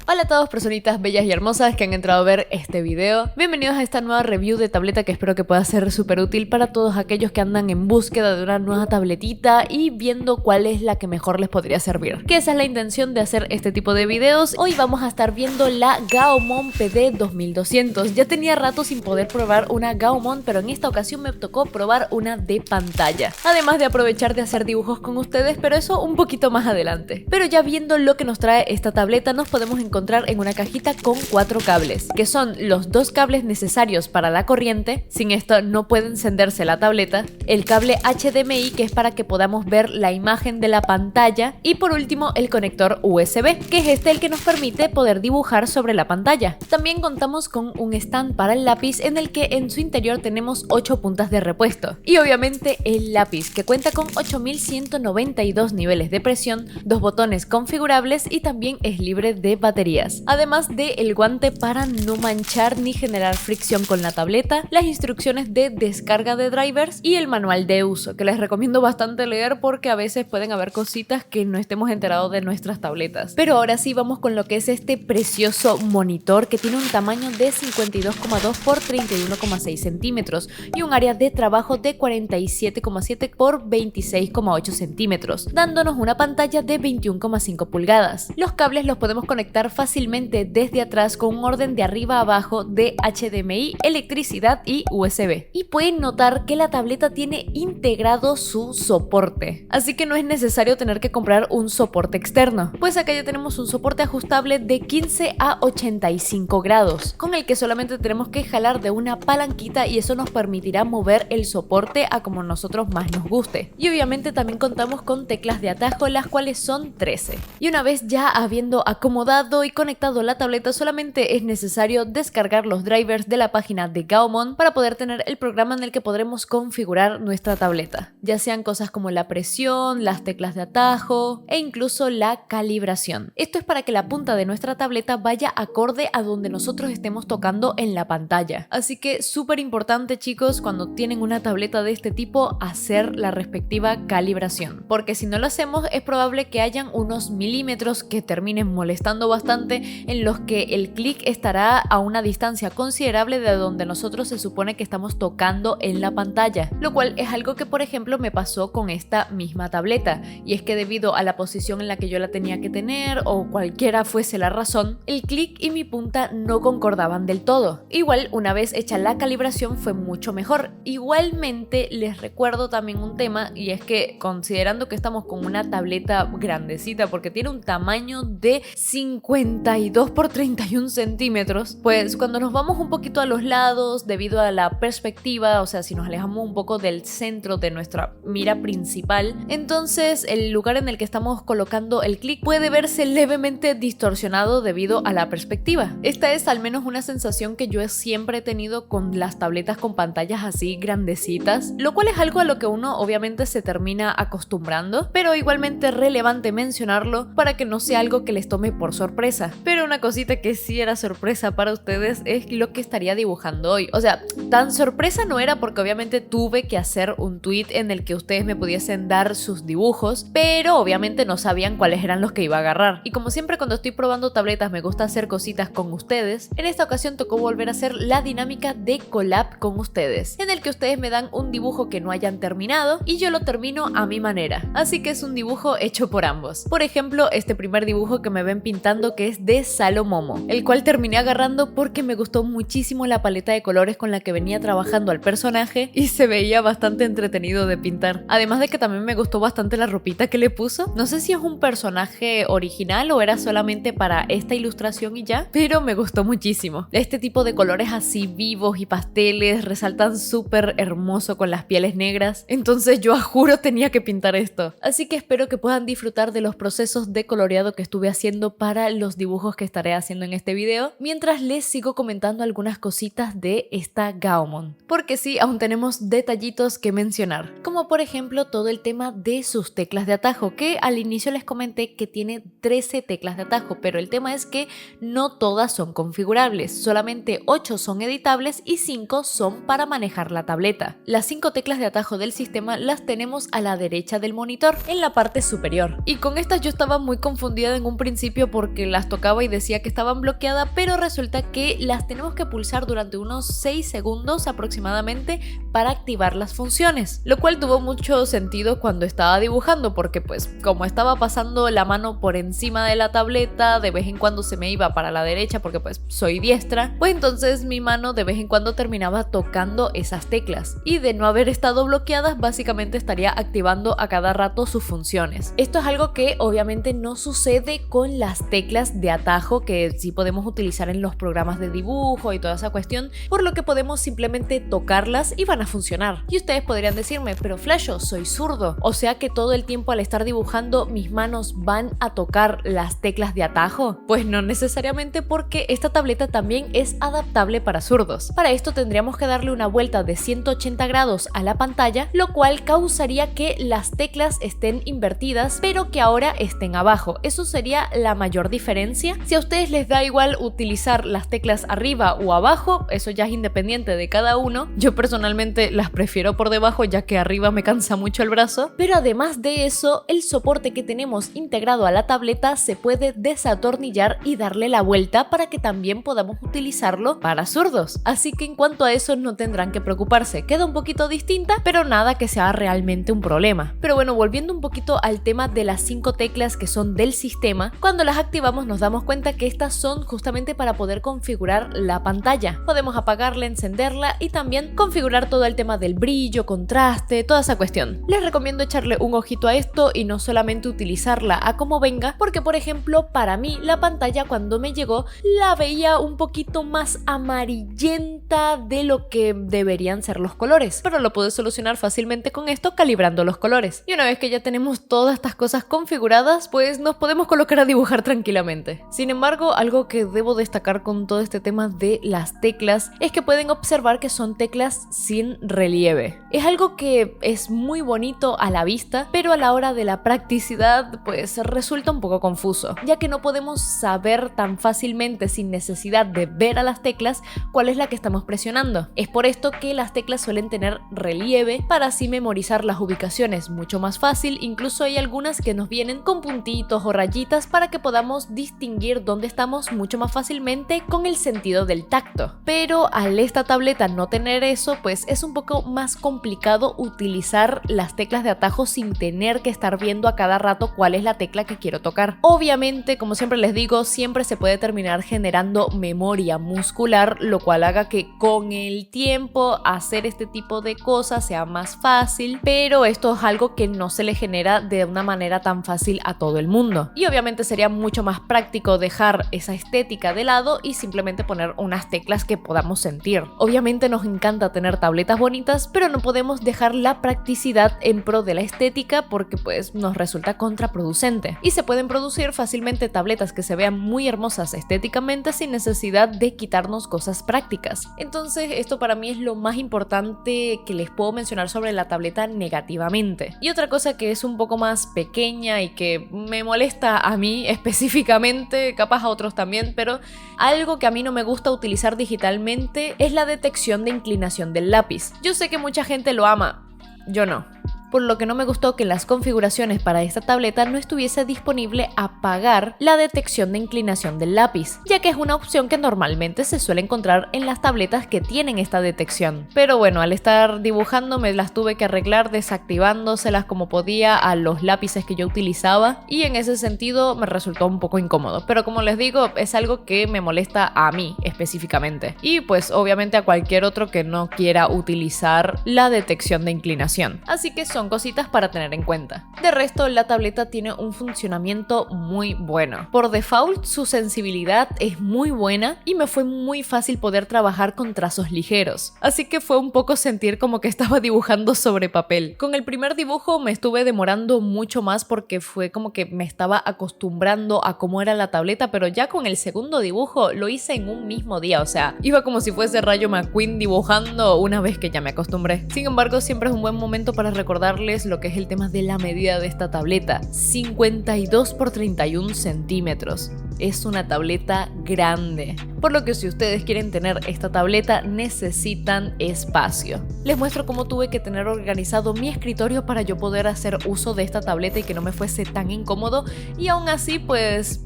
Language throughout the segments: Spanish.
Hola a todos, personitas bellas y hermosas que han entrado a ver este video. Bienvenidos a esta nueva review de tableta que espero que pueda ser súper útil para todos aquellos que andan en búsqueda de una nueva tabletita y viendo cuál es la que mejor les podría servir. Que esa es la intención de hacer este tipo de videos. Hoy vamos a estar viendo la Gaomon PD 2200. Ya tenía rato sin poder probar una Gaomon, pero en esta ocasión me tocó probar una de pantalla. Además de aprovechar de hacer dibujos con ustedes, pero eso un poquito más adelante. Pero ya viendo lo que nos trae esta tableta, nos podemos encontrar en una cajita con 4 cables, que son los 2 cables necesarios para la corriente. Sin esto no puede encenderse la tableta, el cable HDMI, que es para que podamos ver la imagen de la pantalla, y por último el conector USB, que es el que nos permite poder dibujar sobre la pantalla. También contamos con un stand para el lápiz, en el que en su interior tenemos 8 puntas de repuesto, y obviamente el lápiz, que cuenta con 8192 niveles de presión, 2 botones configurables y también es libre de baterías. Además de el guante para no manchar ni generar fricción con la tableta, las instrucciones de descarga de drivers y el manual de uso, que les recomiendo bastante leer porque a veces pueden haber cositas que no estemos enterados de nuestras tabletas. Pero ahora sí vamos con lo que es este precioso monitor, que tiene un tamaño de 52,2 por 31,6 centímetros y un área de trabajo de 47,7 por 26,8 centímetros, dándonos una pantalla de 21,5 pulgadas. Los cables los podemos conectar fácilmente desde atrás con un orden de arriba a abajo de HDMI, electricidad y USB. Y pueden notar que la tableta tiene integrado su soporte, así que no es necesario tener que comprar un soporte externo, pues acá ya tenemos un soporte ajustable de 15 a 85 grados, con el que solamente tenemos que jalar de una palanquita y eso nos permitirá mover el soporte a como nosotros más nos guste. Y obviamente también contamos con teclas de atajo, las cuales son 13. Y una vez ya habiendo acomodado y conectado la tableta, solamente es necesario descargar los drivers de la página de Gaomon para poder tener el programa en el que podremos configurar nuestra tableta, ya sean cosas como la presión, las teclas de atajo e incluso la calibración. Esto es para que la punta de nuestra tableta vaya acorde a donde nosotros estemos tocando en la pantalla. Así que súper importante, chicos, cuando tienen una tableta de este tipo, hacer la respectiva calibración, porque si no lo hacemos es probable que hayan unos milímetros que terminen molestando bastante, en los que el clic estará a una distancia considerable de donde nosotros se supone que estamos tocando en la pantalla, lo cual es algo que por ejemplo me pasó con esta misma tableta, y es que debido a la posición en la que yo la tenía que tener o cualquiera fuese la razón, el clic y mi punta no concordaban del todo. Igual una vez hecha la calibración fue mucho mejor. Igualmente les recuerdo también un tema, y es que considerando que estamos con una tableta grandecita porque tiene un tamaño de 52 por 31 centímetros, pues cuando nos vamos un poquito a los lados debido a la perspectiva, o sea, si nos alejamos un poco del centro de nuestra mira principal, entonces el lugar en el que estamos colocando el clic puede verse levemente distorsionado debido a la perspectiva. Esta es al menos una sensación que yo siempre he tenido con las tabletas con pantallas así grandecitas, lo cual es algo a lo que uno obviamente se termina acostumbrando, pero igualmente relevante mencionarlo para que no sea algo que les tome por sorpresa. Pero una cosita que sí era sorpresa para ustedes es lo que estaría dibujando hoy. O sea, tan sorpresa no era porque obviamente tuve que hacer un tweet en el que ustedes me pudiesen dar sus dibujos, pero obviamente no sabían cuáles eran los que iba a agarrar. Y como siempre cuando estoy probando tabletas me gusta hacer cositas con ustedes, en esta ocasión tocó volver a hacer la dinámica de collab con ustedes, en el que ustedes me dan un dibujo que no hayan terminado y yo lo termino a mi manera. Así que es un dibujo hecho por ambos. Por ejemplo, este primer dibujo que me ven pintando, que es de Salomomo, el cual terminé agarrando porque me gustó muchísimo la paleta de colores con la que venía trabajando al personaje y se veía bastante entretenido de pintar. Además de que también me gustó bastante la ropita que le puso. No sé si es un personaje original o era solamente para esta ilustración y ya, pero me gustó muchísimo. Este tipo de colores así vivos y pasteles resaltan súper hermoso con las pieles negras, entonces yo a juro tenía que pintar esto. Así que espero que puedan disfrutar de los procesos de coloreado que estuve haciendo para los dibujos que estaré haciendo en este video, mientras les sigo comentando algunas cositas de esta Gaomon, porque sí, aún tenemos detallitos que mencionar, como por ejemplo todo el tema de sus teclas de atajo, que al inicio les comenté que tiene 13 teclas de atajo, pero el tema es que no todas son configurables, solamente 8 son editables y 5 son para manejar la tableta. Las 5 teclas de atajo del sistema las tenemos a la derecha del monitor, en la parte superior, y con estas yo estaba muy confundida en un principio porque las tocaba y decía que estaban bloqueadas, pero resulta que las tenemos que pulsar durante unos 6 segundos aproximadamente para activar las funciones, lo cual tuvo mucho sentido cuando estaba dibujando, porque pues como estaba pasando la mano por encima de la tableta, de vez en cuando se me iba para la derecha porque pues soy diestra, pues entonces mi mano de vez en cuando terminaba tocando esas teclas, y de no haber estado bloqueadas básicamente estaría activando a cada rato sus funciones. Esto es algo que obviamente no sucede con las teclas de atajo que sí podemos utilizar en los programas de dibujo y toda esa cuestión, por lo que podemos simplemente tocarlas y van a funcionar. Y ustedes podrían decirme, pero Flasho, soy zurdo, o sea que todo el tiempo al estar dibujando mis manos van a tocar las teclas de atajo. Pues no necesariamente, porque esta tableta también es adaptable para zurdos. Para esto tendríamos que darle una vuelta de 180 grados a la pantalla, lo cual causaría que las teclas estén invertidas, pero que ahora estén abajo. Eso sería la mayor diferencia. Si a ustedes les da igual utilizar las teclas arriba o abajo, eso ya es independiente de cada uno. Yo personalmente las prefiero por debajo, ya que arriba me cansa mucho el brazo. Pero además de eso, el soporte que tenemos integrado a la tableta se puede desatornillar y darle la vuelta para que también podamos utilizarlo para zurdos. Así que en cuanto a eso no tendrán que preocuparse. Queda un poquito distinta, pero nada que sea realmente un problema. Pero bueno, volviendo un poquito al tema de las 5 teclas que son del sistema, cuando las activamos nos damos cuenta que estas son justamente para poder configurar la pantalla. Podemos apagarla, encenderla y también configurar todo el tema del brillo, contraste, toda esa cuestión. Les recomiendo echarle un ojito a esto y no solamente utilizarla a como venga, porque por ejemplo para mí la pantalla cuando me llegó la veía un poquito más amarillenta de lo que deberían ser los colores, pero lo pude solucionar fácilmente con esto calibrando los colores. Y una vez que ya tenemos todas estas cosas configuradas, pues nos podemos colocar a dibujar tranquilamente. Sin embargo, algo que debo destacar con todo este tema de las teclas es que pueden observar que son teclas sin relieve. Es algo que es muy bonito a la vista, pero a la hora de la practicidad pues resulta un poco confuso, ya que no podemos saber tan fácilmente, sin necesidad de ver a las teclas, cuál es la que estamos presionando. Es por esto que las teclas suelen tener relieve para así memorizar las ubicaciones mucho más fácil. Incluso hay algunas que nos vienen con puntitos o rayitas para que podamos distinguir dónde estamos mucho más fácilmente con el sentido del tacto. Pero al esta tableta no tener eso, pues es un poco más complicado utilizar las teclas de atajo sin tener que estar viendo a cada rato cuál es la tecla que quiero tocar. Obviamente, como siempre les digo, siempre se puede terminar generando memoria muscular, lo cual haga que con el tiempo hacer este tipo de cosas sea más fácil, pero esto es algo que no se le genera de una manera tan fácil a todo el mundo. Y obviamente sería mucho más práctico dejar esa estética de lado y simplemente poner unas teclas que podamos sentir. Obviamente nos encanta tener tabletas bonitas, pero no podemos dejar la practicidad en pro de la estética porque pues nos resulta contraproducente. Y se pueden producir fácilmente tabletas que se vean muy hermosas estéticamente sin necesidad de quitarnos cosas prácticas. Entonces esto para mí es lo más importante que les puedo mencionar sobre la tableta negativamente. Y otra cosa que es un poco más pequeña y que me molesta a mí específicamente, capaz a otros también, pero algo que a mí no me gusta utilizar digitalmente es la detección de inclinación del lápiz. Yo sé que mucha gente lo ama, yo no. Por lo que no me gustó que en las configuraciones para esta tableta no estuviese disponible apagar la detección de inclinación del lápiz, ya que es una opción que normalmente se suele encontrar en las tabletas que tienen esta detección. Pero bueno, al estar dibujando me las tuve que arreglar desactivándoselas como podía a los lápices que yo utilizaba, y en ese sentido me resultó un poco incómodo. Pero como les digo, es algo que me molesta a mí específicamente, y pues obviamente a cualquier otro que no quiera utilizar la detección de inclinación. Así que son cositas para tener en cuenta. De resto, la tableta tiene un funcionamiento muy bueno. Por default, su sensibilidad es muy buena y me fue muy fácil poder trabajar con trazos ligeros. Así que fue un poco sentir como que estaba dibujando sobre papel. Con el primer dibujo me estuve demorando mucho más porque fue como que me estaba acostumbrando a cómo era la tableta, pero ya con el segundo dibujo lo hice en un mismo día, o sea, iba como si fuese Rayo McQueen dibujando una vez que ya me acostumbré. Sin embargo, siempre es un buen momento para recordar lo que es el tema de la medida de esta tableta. 52 por 31 centímetros. Es una tableta grande, por lo que si ustedes quieren tener esta tableta necesitan espacio. Les muestro cómo tuve que tener organizado mi escritorio para yo poder hacer uso de esta tableta y que no me fuese tan incómodo, y aún así pues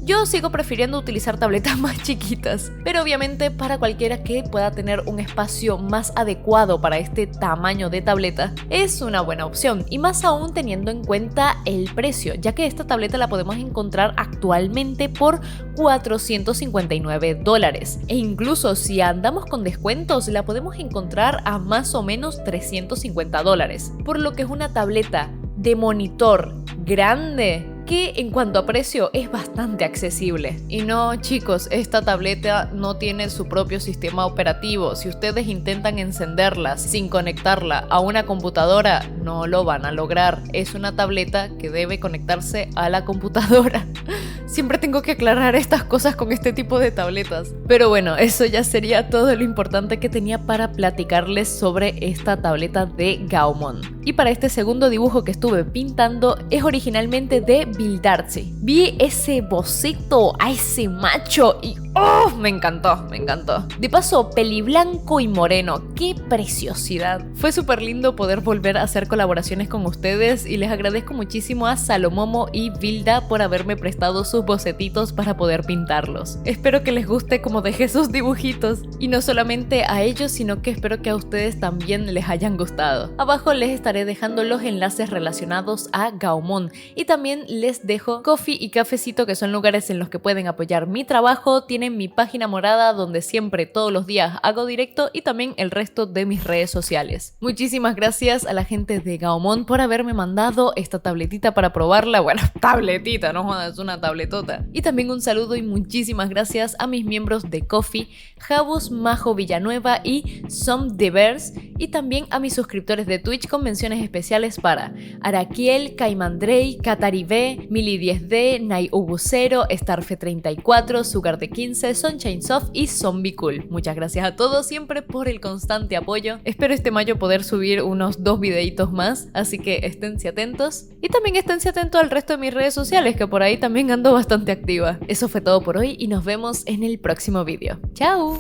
Yo sigo prefiriendo utilizar tabletas más chiquitas, pero obviamente para cualquiera que pueda tener un espacio más adecuado para este tamaño de tableta es una buena opción, y más aún teniendo en cuenta el precio, ya que esta tableta la podemos encontrar actualmente por $459, e incluso si andamos con descuentos la podemos encontrar a más o menos $350, por lo que es una tableta de monitor grande que en cuanto a precio es bastante accesible. Y no, chicos, esta tableta no tiene su propio sistema operativo. Si ustedes intentan encenderla sin conectarla a una computadora, no lo van a lograr. Es una tableta que debe conectarse a la computadora. Siempre tengo que aclarar estas cosas con este tipo de tabletas. Pero bueno, eso ya sería todo lo importante que tenía para platicarles sobre esta tableta de Gaomon. Y para este segundo dibujo que estuve pintando es originalmente de Bildartzi. Vi ese boceto a ese macho y ¡oh! Me encantó, me encantó. De paso, peliblanco y moreno, ¡qué preciosidad! Fue súper lindo poder volver a hacer colaboraciones con ustedes y les agradezco muchísimo a Salomomo y Vilda por haberme prestado sus bocetitos para poder pintarlos. Espero que les guste como dejé sus dibujitos, y no solamente a ellos, sino que espero que a ustedes también les hayan gustado. Abajo les estaré dejando los enlaces relacionados a Gaomon, y también les dejo Ko-fi y Cafecito, que son lugares en los que pueden apoyar mi trabajo. Tienen mi página morada donde siempre todos los días hago directo, y también el resto de mis redes sociales. Muchísimas gracias a la gente de Gaomon por haberme mandado esta tabletita para probarla. Bueno, tabletita, no jodas, es una tabletota. Y también un saludo y muchísimas gracias a mis miembros de Ko-fi, Jabus, Majo Villanueva y Some Devers, y también a mis suscriptores de Twitch con menciones especiales para Araquiel, Caimandrey, Cataribé, Mili10D, Nay Ubucero, Starfe34, Sugar de 15, Sunshine Soft y Zombie Cool. Muchas gracias a todos siempre por el constante apoyo. Espero este mayo poder subir unos 2 videitos más, así que esténse atentos. Y también esténse atentos al resto de mis redes sociales, que por ahí también ando bastante activa. Eso fue todo por hoy y nos vemos en el próximo vídeo. ¡Chao!